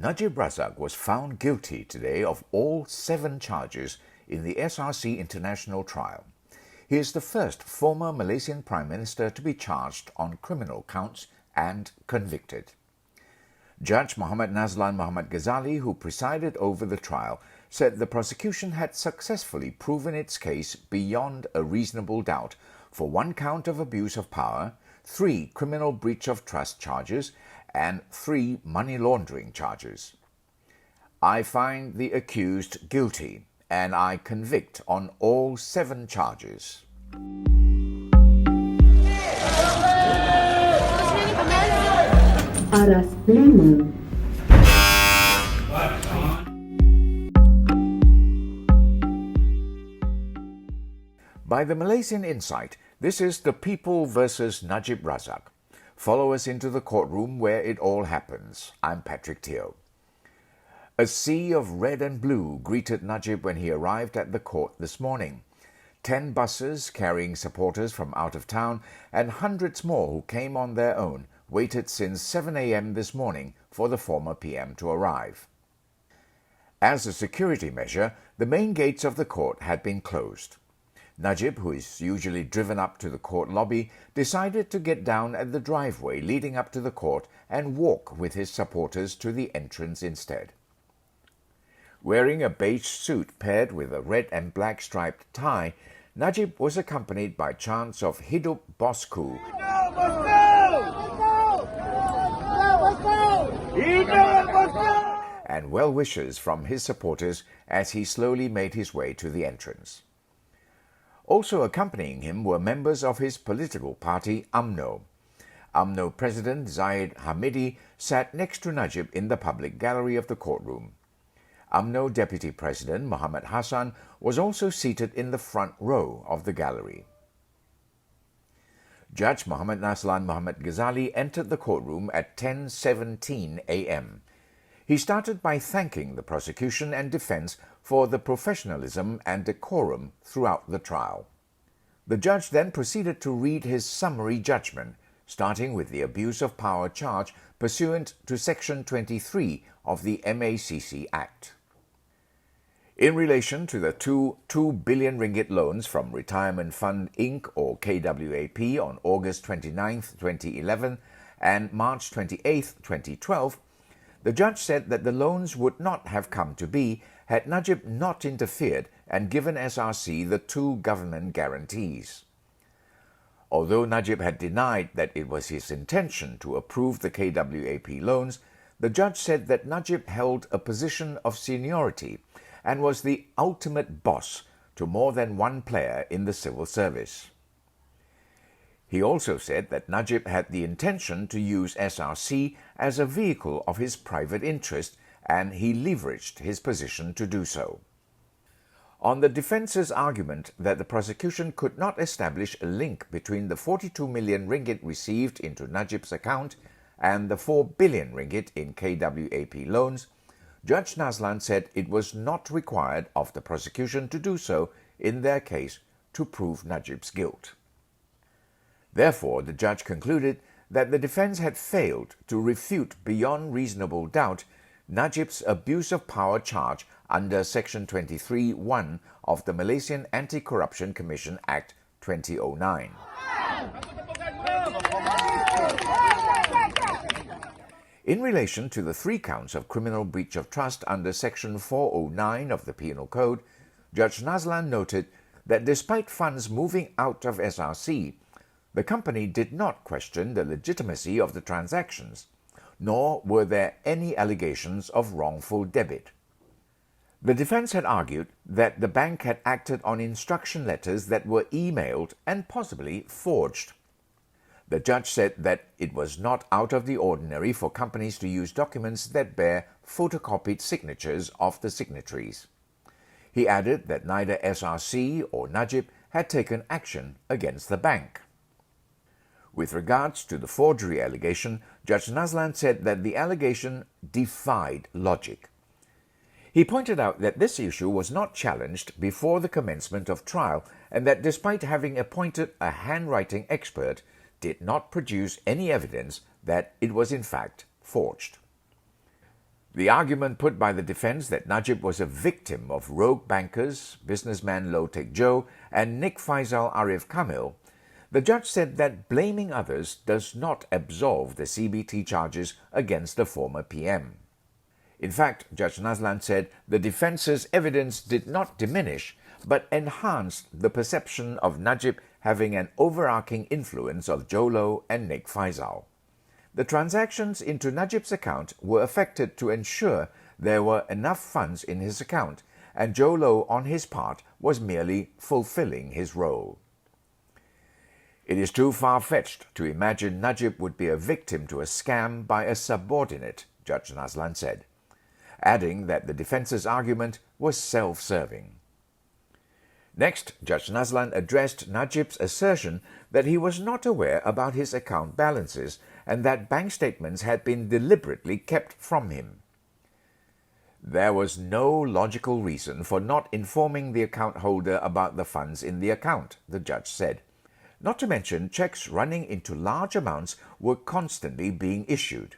Najib Razak was found guilty today of all 7 charges in the SRC International trial. He is the first former Malaysian Prime Minister to be charged on criminal counts and convicted. Judge Mohd Nazlan Mohd Ghazali, who presided over the trial, said the prosecution had successfully proven its case beyond a reasonable doubt for 1 count of abuse of power, 3 criminal breach of trust charges, and 3 money laundering charges. I find the accused guilty and I convict on all 7 charges. Aras 5. By the Malaysian Insight, this is The People versus Najib Razak. Follow us into the courtroom where it all happens. I'm Patrick Teo. A sea of red and blue greeted Najib when he arrived at the court this morning. 10 buses carrying supporters from out of town and hundreds more who came on their own waited since 7 a.m. this morning for the former PM to arrive. As a security measure, the main gates of the court had been closed. Najib, who is usually driven up to the court lobby, decided to get down at the driveway leading up to the court and walk with his supporters to the entrance instead. Wearing a beige suit paired with a red and black striped tie, Najib was accompanied by chants of Hidup Bosku and well wishes from his supporters as he slowly made his way to the entrance. Also accompanying him were members of his political party, UMNO. UMNO President Zahid Hamidi sat next to Najib in the public gallery of the courtroom. UMNO Deputy President Muhammad Hassan was also seated in the front row of the gallery. Judge Mohd Nazlan Mohd Ghazali entered the courtroom at 10:17 a.m. He started by thanking the prosecution and defense for the professionalism and decorum throughout the trial. The judge then proceeded to read his summary judgment, starting with the abuse of power charge pursuant to Section 23 of the MACC Act. In relation to the 2 billion ringgit loans from Retirement Fund Inc. or KWAP on August 29, 2011 and March 28, 2012, the judge said that the loans would not have come to be had Najib not interfered and given SRC the 2 government guarantees. Although Najib had denied that it was his intention to approve the KWAP loans, the judge said that Najib held a position of seniority and was the ultimate boss to more than one player in the civil service. He also said that Najib had the intention to use SRC as a vehicle of his private interest and he leveraged his position to do so. On the defence's argument that the prosecution could not establish a link between the 42 million ringgit received into Najib's account and the 4 billion ringgit in KWAP loans, Judge Nazlan said it was not required of the prosecution to do so in their case to prove Najib's guilt. Therefore, the judge concluded that the defense had failed to refute beyond reasonable doubt Najib's abuse of power charge under Section 23(1) of the Malaysian Anti-Corruption Commission Act 2009. In relation to the 3 counts of criminal breach of trust under Section 409 of the Penal Code, Judge Nazlan noted that despite funds moving out of SRC, the company did not question the legitimacy of the transactions, nor were there any allegations of wrongful debit. The defense had argued that the bank had acted on instruction letters that were emailed and possibly forged. The judge said that it was not out of the ordinary for companies to use documents that bear photocopied signatures of the signatories. He added that neither SRC or Najib had taken action against the bank. With regards to the forgery allegation, Judge Nazlan said that the allegation defied logic. He pointed out that this issue was not challenged before the commencement of trial and that despite having appointed a handwriting expert, did not produce any evidence that it was in fact forged. The argument put by the defense that Najib was a victim of rogue bankers, businessman Low Tek Joe and Nik Faisal Arif Kamil, the judge said that blaming others does not absolve the CBT charges against the former PM. In fact, Judge Nazlan said the defense's evidence did not diminish but enhanced the perception of Najib having an overarching influence of Joe Low and Nik Faisal. The transactions into Najib's account were effected to ensure there were enough funds in his account, and Joe Low, on his part, was merely fulfilling his role. It is too far-fetched to imagine Najib would be a victim to a scam by a subordinate, Judge Nazlan said, adding that the defense's argument was self-serving. Next, Judge Nazlan addressed Najib's assertion that he was not aware about his account balances and that bank statements had been deliberately kept from him. There was no logical reason for not informing the account holder about the funds in the account, the judge said. Not to mention, checks running into large amounts were constantly being issued.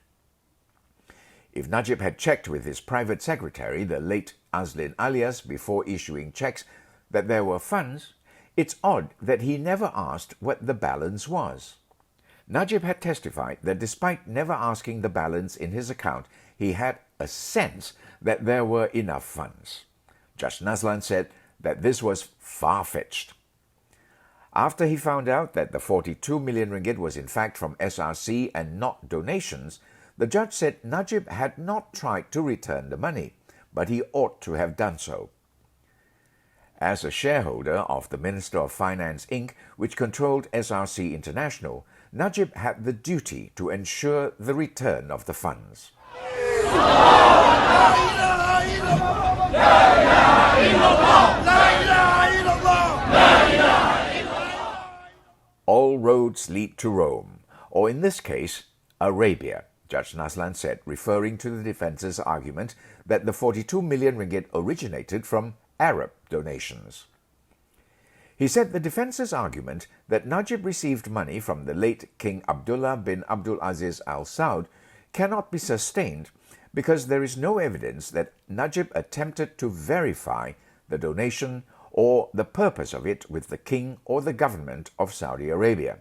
If Najib had checked with his private secretary, the late Azlin Alias, before issuing checks that there were funds, it's odd that he never asked what the balance was. Najib had testified that despite never asking the balance in his account, he had a sense that there were enough funds. Judge Nazlan said that this was far-fetched. After he found out that the 42 million ringgit was in fact from SRC and not donations, the judge said Najib had not tried to return the money, but he ought to have done so. As a shareholder of the Minister of Finance Inc., which controlled SRC International, Najib had the duty to ensure the return of the funds. All roads lead to Rome, or in this case, Arabia, Judge Nazlan said, referring to the defense's argument that the 42 million ringgit originated from Arab donations. He said the defense's argument that Najib received money from the late King Abdullah bin Abdul Aziz Al Saud cannot be sustained because there is no evidence that Najib attempted to verify the donation or the purpose of it with the king or the government of Saudi Arabia.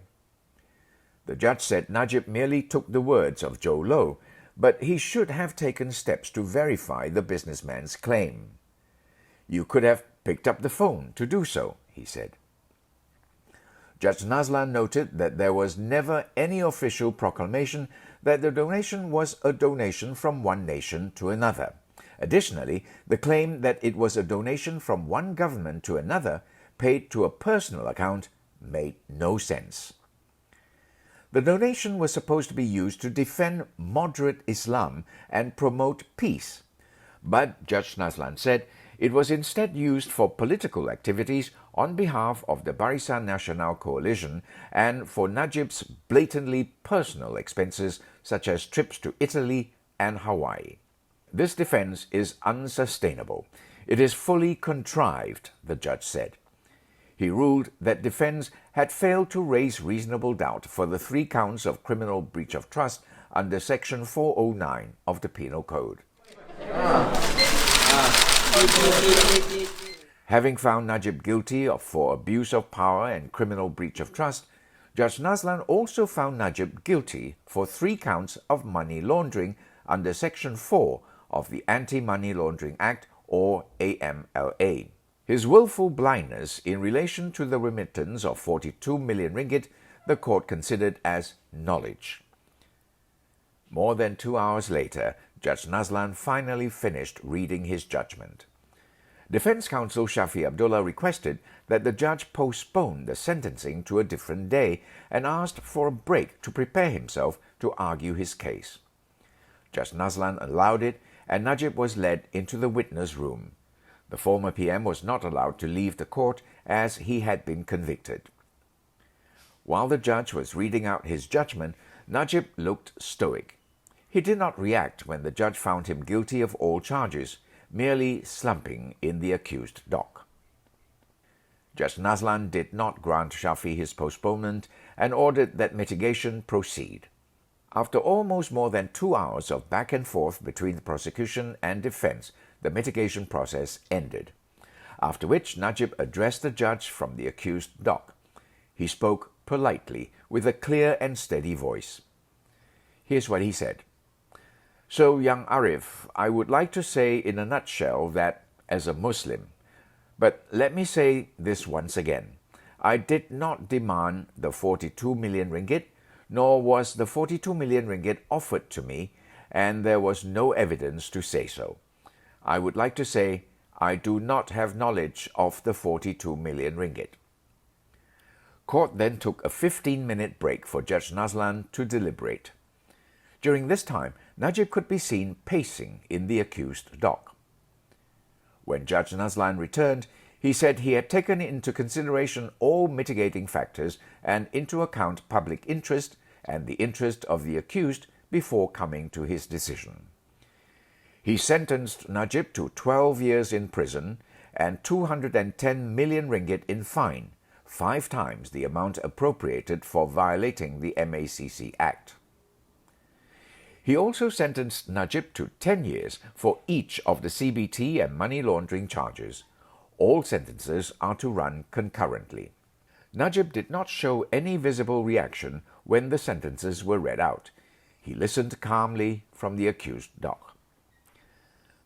The judge said Najib merely took the words of Joe Low, but he should have taken steps to verify the businessman's claim. You could have picked up the phone to do so, he said. Judge Nazlan noted that there was never any official proclamation that the donation was a donation from one nation to another. Additionally, the claim that it was a donation from one government to another paid to a personal account made no sense. The donation was supposed to be used to defend moderate Islam and promote peace, but Judge Nazlan said it was instead used for political activities on behalf of the Barisan Nasional Coalition and for Najib's blatantly personal expenses such as trips to Italy and Hawaii. This defense is unsustainable. It is fully contrived, the judge said. He ruled that defense had failed to raise reasonable doubt for the 3 counts of criminal breach of trust under Section 409 of the Penal Code. Having found Najib guilty for abuse of power and criminal breach of trust, Judge Nazlan also found Najib guilty for 3 counts of money laundering under Section 4 of the Anti-Money Laundering Act, or AMLA. His willful blindness in relation to the remittance of 42 million ringgit the court considered as knowledge. More than 2 hours later, Judge Nazlan finally finished reading his judgment. Defense counsel Shafi Abdullah requested that the judge postpone the sentencing to a different day and asked for a break to prepare himself to argue his case. Judge Nazlan allowed it, and Najib was led into the witness room. The former PM was not allowed to leave the court as he had been convicted. While the judge was reading out his judgment, Najib looked stoic. He did not react when the judge found him guilty of all charges, merely slumping in the accused dock. Judge Nazlan did not grant Shafi his postponement and ordered that mitigation proceed. After almost more than 2 hours of back and forth between the prosecution and defense, the mitigation process ended, after which Najib addressed the judge from the accused dock. He spoke politely, with a clear and steady voice. Here's what he said. So, Young Arif, I would like to say in a nutshell that, as a Muslim, but let me say this once again, I did not demand the 42 million ringgit, nor was the 42 million ringgit offered to me, and there was no evidence to say so. I would like to say I do not have knowledge of the 42 million ringgit. Court then took a 15-minute break for Judge Nazlan to deliberate. During this time, Najib could be seen pacing in the accused dock. When Judge Nazlan returned, he said he had taken into consideration all mitigating factors and into account public interest and the interest of the accused before coming to his decision. He sentenced Najib to 12 years in prison and 210 million ringgit in fine, 5 times the amount appropriated for violating the MACC Act. He also sentenced Najib to 10 years for each of the CBT and money laundering charges. All sentences are to run concurrently. Najib did not show any visible reaction when the sentences were read out. He listened calmly from the accused dock.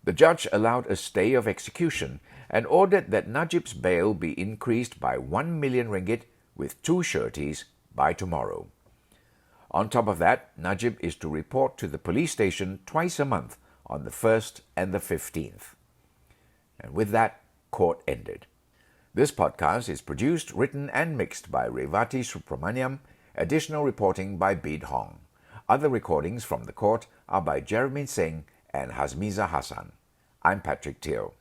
The judge allowed a stay of execution and ordered that Najib's bail be increased by 1 million ringgit with 2 sureties by tomorrow. On top of that, Najib is to report to the police station twice a month on the 1st and the 15th. And with that, court ended. This podcast is produced, written and mixed by Revati Subramaniam, additional reporting by Bid Hong. Other recordings from the court are by Jeremy Singh and Hazmiza Hassan. I'm Patrick Teo.